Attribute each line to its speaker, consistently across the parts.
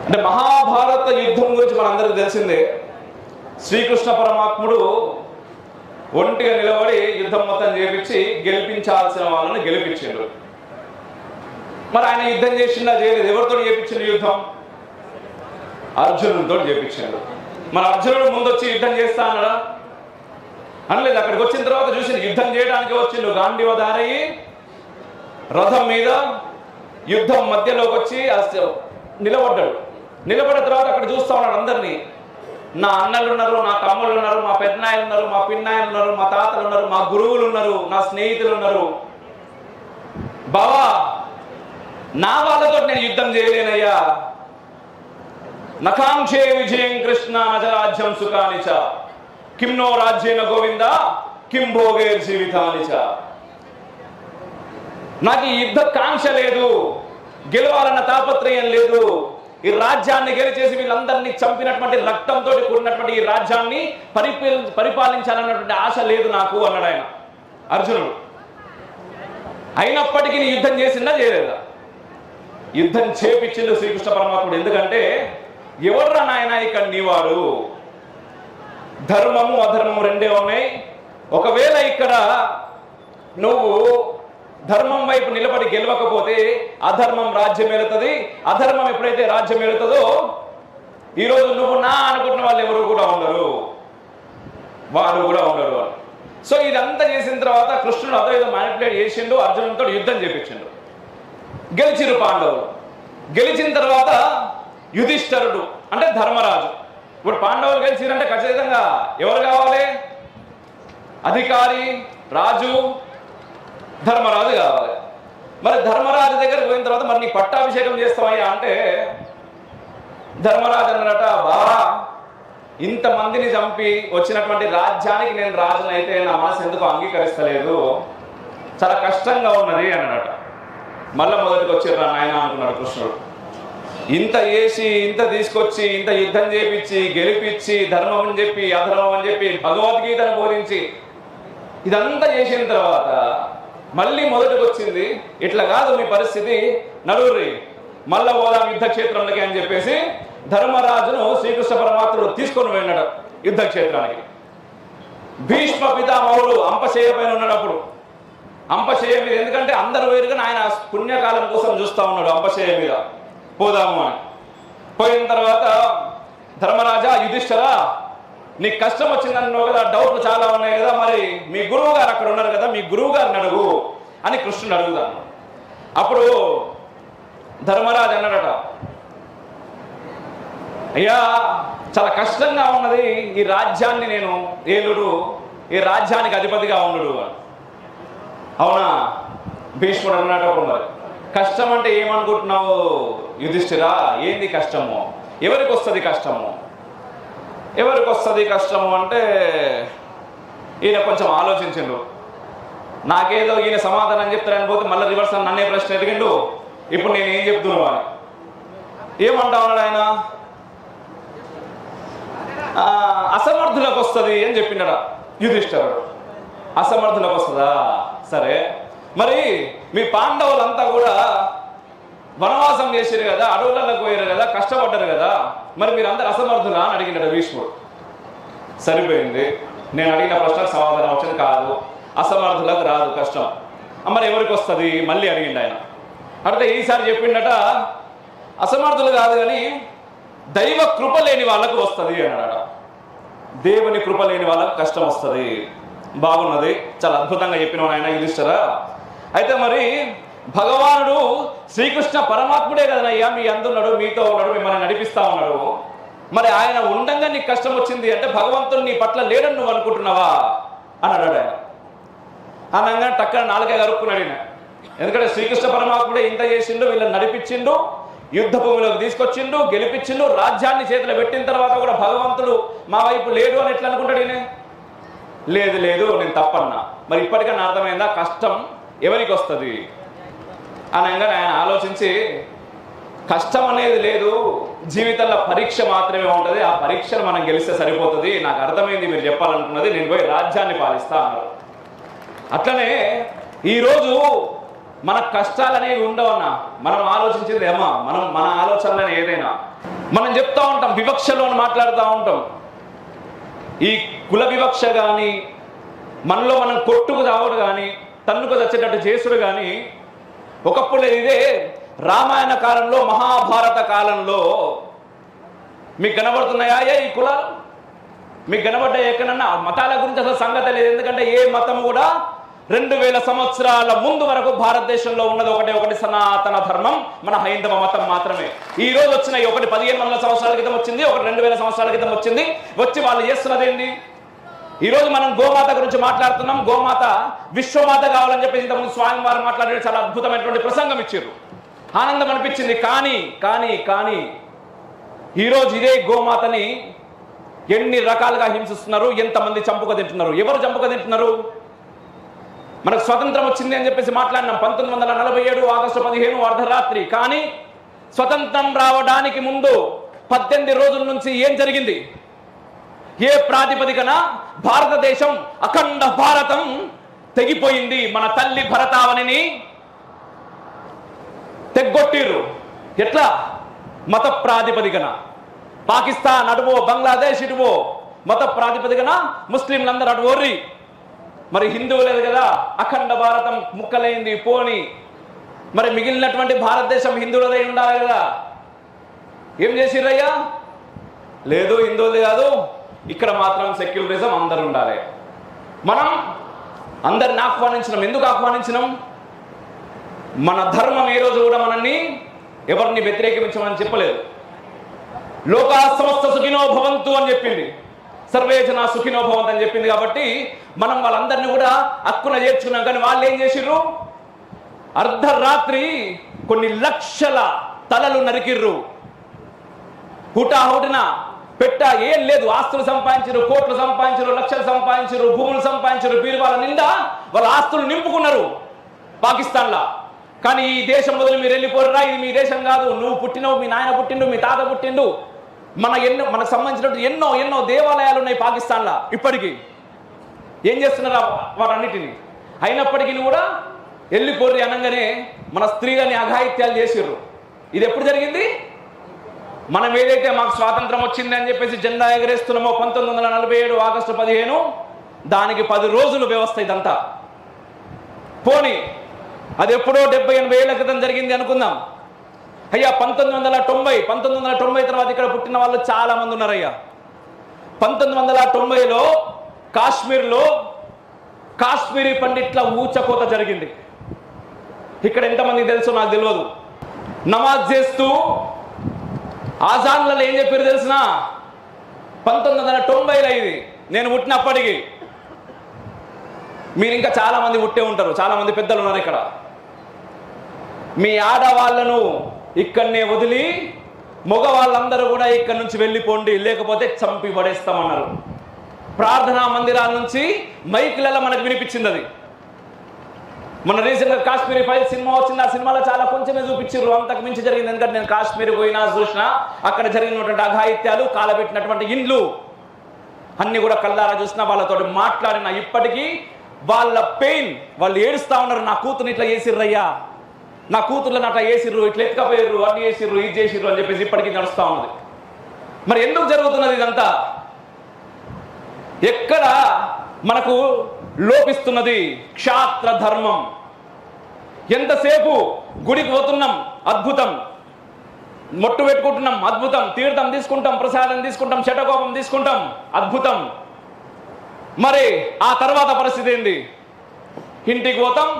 Speaker 1: అంటే మహాభారత యుద్ధం గురించి మనందరికీ తెలిసిందే. శ్రీకృష్ణ పరమాత్ముడు ఒంటిగా నిలబడి యుద్ధం మొత్తం చేపించి గెలిపించాల్సిన వాళ్ళని గెలిపించాడు. మరి ఆయన యుద్ధం చేసిందా చేయలేదు? ఎవరితో చేపించిండు యుద్ధం? అర్జునుడితో చేపించాడు. మరి అర్జునుడు ముందొచ్చి యుద్ధం చేస్తా అన్నాడా? అనలేదు. అక్కడికి వచ్చిన తర్వాత చూసి యుద్ధం చేయడానికి వచ్చిండు. గాంధీవధారయ్యి రథం మీద యుద్ధం మధ్యలోకి వచ్చి నిలబడ్డాడు. నిలబడిన తర్వాత అక్కడ చూస్తా ఉన్నాడు అందరినీ. నా అన్నలు ఉన్నారు, నా తమ్ముళ్ళు ఉన్నారు, మా పెద్దనాయలు ఉన్నారు, మా పిన్నాయలు ఉన్నారు, మా తాతలు ఉన్నారు, మా గురువులు ఉన్నారు, నా స్నేహితులు ఉన్నారు. బావా, నా వాళ్ళతో నేను యుద్ధం చేయలేనయ్యా. నకాంక్షే విజయం కృష్ణ నజరాజ్యం సుఖానిచ కిమ్నో రాజ్యేన గోవింద కిం భోగే జీవితానిచ. నాకు ఈ యుద్ధ కాంక్ష లేదు, గెలవాలన్న తాపత్రయం లేదు. ఈ రాజ్యాన్ని గెలిచేసి వీళ్ళందరినీ చంపినటువంటి రక్తంతో కూడినటువంటి ఈ రాజ్యాన్ని పరిపాలించాలన్నటువంటి ఆశ లేదు నాకు అన్నాడు ఆయన అర్జునుడు. అయినప్పటికీ నీ యుద్ధం చేసిందా చేయలేదా? యుద్ధం చేపించిండు శ్రీకృష్ణ పరమాత్ముడు. ఎందుకంటే ఎవర్రా నాయన ఇక్కడ నీవాడు? ధర్మము అధర్మము రెండే ఉన్నాయి. ఒకవేళ ఇక్కడ నువ్వు ధర్మం వైపు నిలబడి గెలవకపోతే అధర్మం రాజ్యం ఏలుతుంది. అధర్మం ఎప్పుడైతే రాజ్యం ఏలుతుందో ఈరోజు నువ్వు నా అనుకుంటున్న వాళ్ళు ఎవరు కూడా ఉండరు, వారు కూడా ఉండరు. సో ఇదంతా చేసిన తర్వాత కృష్ణుడు అదో ఏదో మ్యానిపులేట్ చేసిండు, అర్జునుడితో యుద్ధం చేపించిండు. గెలిచిరు పాండవులు. గెలిచిన తర్వాత యుధిష్ఠరుడు అంటే ధర్మరాజు. ఇప్పుడు పాండవులు గెలిచిరంటే ఖచ్చితంగా ఎవరు కావాలి? అధికారి, రాజు, ధర్మరాజు కావాలి. మరి ధర్మరాజు దగ్గరికి పోయిన తర్వాత మరి నీ పట్టాభిషేకం చేస్తావయ్యా అంటే ధర్మరాజు అన్నట, బావా, ఇంతమందిని చంపి వచ్చినటువంటి రాజ్యానికి నేను రాజునైతే నా మనసు ఎందుకు అంగీకరిస్తలేదు, చాలా కష్టంగా ఉన్నది అన్నట. మళ్ళీ మొదటికి వచ్చిర్రా నాయన అనుకున్నాడు కృష్ణుడు. ఇంత చేసి ఇంత తీసుకొచ్చి ఇంత యుద్ధం చేపించి గెలిపించి ధర్మం అని చెప్పి అధర్మం అని చెప్పి భగవద్గీతను బోధించి ఇదంతా చేసిన తర్వాత మళ్ళీ మొదటికి వచ్చింది. ఇట్లా కాదు మీ పరిస్థితి, నడుర్రి మళ్ళా పోదాం యుద్ధ క్షేత్రంలోకి అని చెప్పేసి ధర్మరాజును శ్రీకృష్ణ పరమాత్ముడు తీసుకొని వెళ్ళాడు యుద్ధ క్షేత్రానికి. భీష్మ పితామహుడు అంపశయ్య పైన ఉన్నప్పుడు అంపశయ్య మీద, ఎందుకంటే అందరు వేరుగా ఆయన పుణ్యకాలం కోసం చూస్తా ఉన్నాడు అంపశయ్య మీద పోదాము అని. పోయిన తర్వాత ధర్మరాజా, యుధిష్ఠిరా, నీకు కష్టం వచ్చిందన్నావు కదా, డౌట్లు చాలా ఉన్నాయి కదా, మరి మీ గురువు గారు అక్కడ ఉన్నారు కదా, మీ గురువు గారిని అడుగు అని కృష్ణుడు అడుగుతాను. అప్పుడు ధర్మరాజు అన్నాడట, అయ్యా చాలా కష్టంగా ఉన్నది, ఈ రాజ్యాన్ని నేను ఏలుడు, ఈ రాజ్యానికి అధిపతిగా ఉండు. అవునా? భీష్ముడు అన్నాడు, మరి కష్టం అంటే ఏమనుకుంటున్నావు యుధిష్ఠిరా? ఏంది కష్టము? ఎవరికి వస్తుంది కష్టము? ఎవరికి వస్తుంది కష్టము అంటే ఈయన కొంచెం ఆలోచించిండు. నాకేదో ఈయన సమాధానం చెప్తారని పోతే మళ్ళీ రివర్స్ నన్నే ప్రశ్న అడిగిండు. ఇప్పుడు నేను ఏం చెప్తున్నావు అని ఏమంటా ఉన్నాడు ఆయన? అసమర్థులకు వస్తుంది అని చెప్పిండట యుధిష్ఠిరుడు. అసమర్థులకు వస్తుందా? సరే, మరి మీ పాండవులంతా కూడా వనవాసం చేశారు కదా, అడవులకు పోయారు కదా, కష్టపడ్డారు కదా, మరి మీరు అందరు అసమర్థులా అని అడిగినాడు భీష్ముడు. సరిపోయింది, నేను అడిగిన ప్రశ్నకు సమాధానం వచ్చింది కాదు, అసమర్థులకు రాదు కష్టం. మరి ఎవరికి వస్తుంది మళ్ళీ అడిగిండు ఆయన. అంటే ఈసారి చెప్పిండట, అసమర్థులు కాదు కానీ దైవ కృప లేని వాళ్ళకు వస్తుంది అన్నాడట. దేవుని కృప లేని వాళ్ళకు కష్టం వస్తుంది. బాగున్నది, చాలా అద్భుతంగా చెప్పిన ఆయన యుధిష్ఠిరా. అయితే మరి భగవానుడు శ్రీకృష్ణ పరమాత్ముడే కదనయ్యా మీ అందున్నాడు, మీతో ఉన్నాడు, మిమ్మల్ని నడిపిస్తా ఉన్నాడు. మరి ఆయన ఉండంగా నీకు కష్టం వచ్చింది అంటే భగవంతుడు నీ పట్ల లేడని నువ్వు అనుకుంటున్నావా అన్నాడు ఆయన. అనగా టక్కన నాలుగే గరుక్కున్నాడు ఆయన. ఎందుకంటే శ్రీకృష్ణ పరమాత్ముడే ఇంత చేసిండు, వీళ్ళని నడిపించిండు, యుద్ధ భూమిలోకి తీసుకొచ్చిండు, గెలిపించిండు, రాజ్యాన్ని చేతిలో పెట్టిన తర్వాత కూడా భగవంతుడు మా వైపు లేడు అని ఎట్లా అనుకుంటాడు ఈయన? లేదు లేదు, నేను తప్పన్నా. మరి ఇప్పటికన్నా అర్థమైందా కష్టం ఎవరికి వస్తుంది అనగా ఆయన ఆలోచించి, కష్టం అనేది లేదు, జీవితంలో పరీక్ష మాత్రమే ఉంటుంది, ఆ పరీక్షను మనం గెలిస్తే సరిపోతుంది, నాకు అర్థమైంది మీరు చెప్పాలనుకున్నది, నేను పోయి రాజ్యాన్ని పాలిస్తా అన్నారు. అట్లనే ఈరోజు మన కష్టాలు అనేవి ఉండవన్నా. మనం ఆలోచించేది ఏమా, మన ఆలోచనలు ఏదైనా మనం చెప్తా ఉంటాం, వివక్షలో మాట్లాడుతూ ఉంటాం. ఈ కుల వివక్ష కానీ, మనలో మనం కొట్టుకు రావడు కానీ, తన్నుకు వచ్చేటట్టు చేసుడు కానీ ఒకప్పుడు ఇదే రామాయణ కాలంలో, మహాభారత కాలంలో మీకు కనబడుతున్నాయా ఈ కులాలు? మీకు కనబడ్డాయి ఎక్కడన్నా? మతాల గురించి అసలు సంగతి లేదు. ఎందుకంటే ఏ మతం కూడా 2000 సంవత్సరాల ముందు వరకు భారతదేశంలో ఉన్నది ఒకటి సనాతన ధర్మం, మన హైందవ మతం మాత్రమే. ఈ రోజు వచ్చినాయి, ఒకటి 1500 సంవత్సరాల క్రితం వచ్చింది, ఒకటి 2000 సంవత్సరాల క్రితం వచ్చింది. వచ్చి వాళ్ళు చేస్తున్నది ఏంటి? ఈ రోజు మనం గోమాత గురించి మాట్లాడుతున్నాం. గోమాత విశ్వమాత కావాలని చెప్పేసి ఇంతకుముందు స్వామి వారు మాట్లాడే చాలా అద్భుతమైనటువంటి ప్రసంగం ఇచ్చారు, ఆనందం అనిపించింది. కానీ ఈరోజు ఇదే గోమాతని ఎన్ని రకాలుగా హింసిస్తున్నారు, ఎంతమంది చంపుక తింటున్నారు. ఎవరు చంపుక తింటున్నారు? మనకు స్వతంత్రం వచ్చింది అని చెప్పేసి మాట్లాడినాం. 1947 ఆగస్టు 15 అర్ధరాత్రి. కానీ స్వతంత్రం రావడానికి ముందు 18 రోజుల నుంచి ఏం జరిగింది? ఏ ప్రాతిపదికన భారతదేశం అఖండ భారతం తెగిపోయింది? మన తల్లి భరతావనిని తెగ్గొట్టిర్రు. ఎట్లా? మత ప్రాతిపదికన. పాకిస్తాన్ అటువో, బంగ్లాదేశ్ ఇటువో, మత ప్రాతిపదికన ముస్లింలందరూ అటు ఓర్రి. మరి హిందువులేదు కదా, అఖండ భారతం ముక్కలైంది పోని. మరి మిగిలినటువంటి భారతదేశం హిందువులదై ఉండాలి కదా. ఏం చేసిర్రయ్యా? లేదు, హిందువులది కాదు, ఇక్కడ మాత్రం సెక్యులరిజం అందరు ఉండాలి. మనం అందరిని ఆహ్వానించినాం. ఎందుకు ఆహ్వానించినాం? మన ధర్మం ఏ రోజు కూడా మనల్ని ఎవరిని వ్యతిరేకించమని చెప్పలేదు. లోకా సమస్త సుఖినో భవంతు అని చెప్పింది, సర్వే జన సుఖినో భవంతు అని చెప్పింది. కాబట్టి మనం వాళ్ళందరినీ కూడా హక్కున చేర్చుకున్నాం. కానీ వాళ్ళు ఏం చేసిర్రు? అర్ధరాత్రి కొన్ని లక్షల తలలు నరికిర్రు. హుటాహుటిన పెట్ట ఏం లేదు, ఆస్తులు సంపాదించారు, కోట్లు సంపాదించారు, లక్షలు సంపాదించారు, భూములు సంపాదించారు, బీరువాల నిండా వాళ్ళ ఆస్తులు నింపుకున్నారు పాకిస్తాన్లో. కానీ ఈ దేశం వదిలి మీరు వెళ్ళిపోర్రా, ఇది మీ దేశం కాదు, నువ్వు పుట్టినవు, మీ నాయన పుట్టిండు, మీ తాత పుట్టిండు, మనకు సంబంధించినట్టు ఎన్నో దేవాలయాలు ఉన్నాయి పాకిస్తాన్లో. ఇప్పటికీ ఏం చేస్తున్నారు వాటన్నిటిని? అయినప్పటికీ కూడా వెళ్ళిపోర్రి అనగానే మన స్త్రీలని అఘాయిత్యాలు చేసిర్రు. ఇది ఎప్పుడు జరిగింది? మనం ఏదైతే మాకు స్వాతంత్రం వచ్చింది అని చెప్పేసి జెండా ఎగరేస్తున్నామో 1947 ఆగస్టు 15, దానికి 10 రోజులు వ్యవస్థ ఇదంతా. పోనీ అది ఎప్పుడో 70-80 ఏళ్ల క్రితం జరిగింది అనుకుందాం. అయ్యా 1990 తర్వాత ఇక్కడ పుట్టిన వాళ్ళు చాలా మంది ఉన్నారయ్యా. 1990లో కాశ్మీర్లో కాశ్మీరీ పండిట్ల ఊచకోత జరిగింది. ఇక్కడ ఎంతమంది తెలుసో నాకు తెలియదు. నమాజ్ చేస్తూ ఆజాన్లలో ఏం చెప్పారు తెలిసిన? 1990లో ఇది నేను పుట్టినప్పటికీ. మీరు ఇంకా చాలా మంది పుట్టే ఉంటారు, చాలా మంది పెద్దలు ఉన్నారు ఇక్కడ. మీ ఆడవాళ్లను ఇక్కడనే వదిలి మగవాళ్ళందరూ కూడా ఇక్కడి నుంచి వెళ్ళిపోండి, లేకపోతే చంపి పడేస్తామన్నారు. ప్రార్థనా మందిరాల నుంచి మైకులలో మనకు వినిపించింది అది. మన రీసెంట్గా కాశ్మీరీ ఫైల్ సినిమా వచ్చింది. ఆ సినిమాలో చాలా కొంచెమే చూపించారు, అంతకు మించి జరిగింది. ఎందుకంటే నేను కాశ్మీర్ పోయినా చూసినా అక్కడ జరిగినటువంటి అఘాయిత్యాలు, కాలబెట్టినటువంటి ఇండ్లు అన్ని కూడా కళ్ళారా చూసినా, వాళ్ళతో మాట్లాడినా. ఇప్పటికీ వాళ్ళ పెయిన్, వాళ్ళు ఏడుస్తా ఉన్నారు, నా కూతురు ఇట్లా చేసిర్రయ్యా, నా కూతుర్లను అట్లా చేసిర్రు, ఇట్లా ఎత్తుకపోయారు, అన్ని చేసిర్రు, ఇది చేసిర్రు అని చెప్పేసి ఇప్పటికీ నడుస్తూ ఉన్నది. మరి ఎందుకు జరుగుతున్నది ఇదంతా? ఎక్కడ మనకు లోపిస్తున్నది? క్షాత్ర ధర్మం. ఎంతసేపు గుడికి పోతున్నాం, అద్భుతం, మొట్టు పెట్టుకుంటున్నాం, అద్భుతం, తీర్థం తీసుకుంటాం, ప్రసాదం తీసుకుంటాం, శటకోపం తీసుకుంటాం, అద్భుతం. మరి ఆ తర్వాత పరిస్థితి ఏంది? ఇంటికి పోతాం,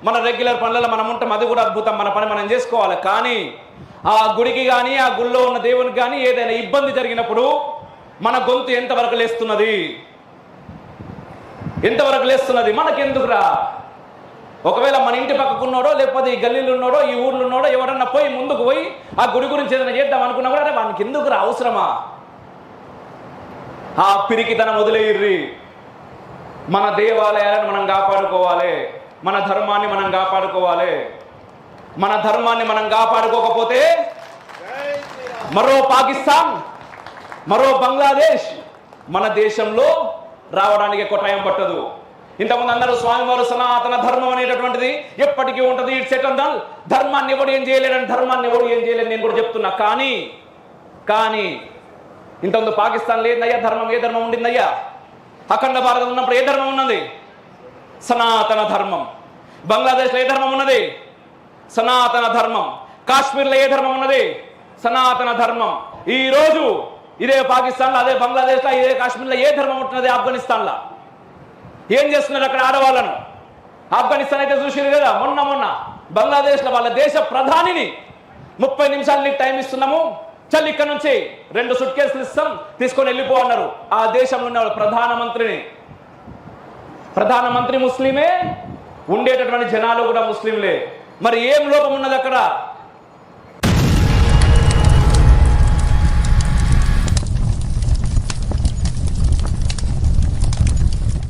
Speaker 1: మన రెగ్యులర్ పనులలో మనం ఉంటాం, అది కూడా అద్భుతం, మన పని మనం చేసుకోవాలి. కానీ ఆ గుడికి కానీ, ఆ గుళ్ళో ఉన్న దేవునికి కానీ ఏదైనా ఇబ్బంది జరిగినప్పుడు మన గొంతు ఎంతవరకు లేస్తున్నది? ఎంతవరకు లేస్తున్నది? మనకెందుకురా? ఒకవేళ మన ఇంటి పక్కకున్నాడో, లేకపోతే ఈ గల్లీలు ఉన్నాడో, ఈ ఊర్లో ఉన్నాడో ఎవరన్నా పోయి ముందుకు పోయి ఆ గుడి గురించి ఏదైనా చేద్దాం అనుకున్నా కూడా అరే వానికి ఎందుకురా, అవసరమా? ఆ పిరికితనం వదిలేయిర్రి. మన దేవాలయాలను మనం కాపాడుకోవాలి, మన ధర్మాన్ని మనం కాపాడుకోవాలి. మన ధర్మాన్ని మనం కాపాడుకోకపోతే మరో పాకిస్తాన్, మరో బంగ్లాదేశ్ మన దేశంలో రావడానికి ఎక్కువ టైం పట్టదు. ఇంతకుముందు అందరూ స్వామివారు సనాతన ధర్మం అనేటటువంటిది ఎప్పటికీ ఉంటుంది, ఇట్స్ ఎటర్నల్. ధర్మాన్ని ఎవడు ఏం చేయలేడని, ధర్మాన్ని ఎవడు ఏం చేయలేని నేను కూడా చెప్తున్నా. కానీ ఇంతకుముందు పాకిస్తాన్ లేదయ్యా ధర్మం. ఏ ధర్మం ఉండిందయ్యా? అఖండ భారతం ఉన్నప్పుడు ఏ ధర్మం ఉన్నది? సనాతన ధర్మం. బంగ్లాదేశ్లో ఏ ధర్మం ఉన్నది? సనాతన ధర్మం. కాశ్మీర్లో ఏ ధర్మం ఉన్నది? సనాతన ధర్మం. ఈ రోజు ఇదే పాకిస్తాన్లో, అదే బంగ్లాదేశ్లో, ఇదే కాశ్మీర్లో ఏ ధర్మం ఉంటున్నది? ఆఫ్ఘనిస్తాన్లో ఏం చేస్తున్నారు అక్కడ ఆడవాళ్ళను? ఆఫ్ఘనిస్తాన్ అయితే చూసారు కదా, మొన్న బంగ్లాదేశ్లో వాళ్ళ దేశ ప్రధానిని 30 నిమిషాలు నీకు టైం ఇస్తున్నాము, చల్ ఇక్కడ నుంచి 2 సూట్ కేసులు ఇస్తాం, తీసుకొని వెళ్ళిపో అన్నారు. ఆ దేశంలో ఉన్న ప్రధానమంత్రి ముస్లిమే, ఉండేటటువంటి జనాలు కూడా ముస్లింలే. మరి ఏం లోపం ఉన్నది అక్కడ?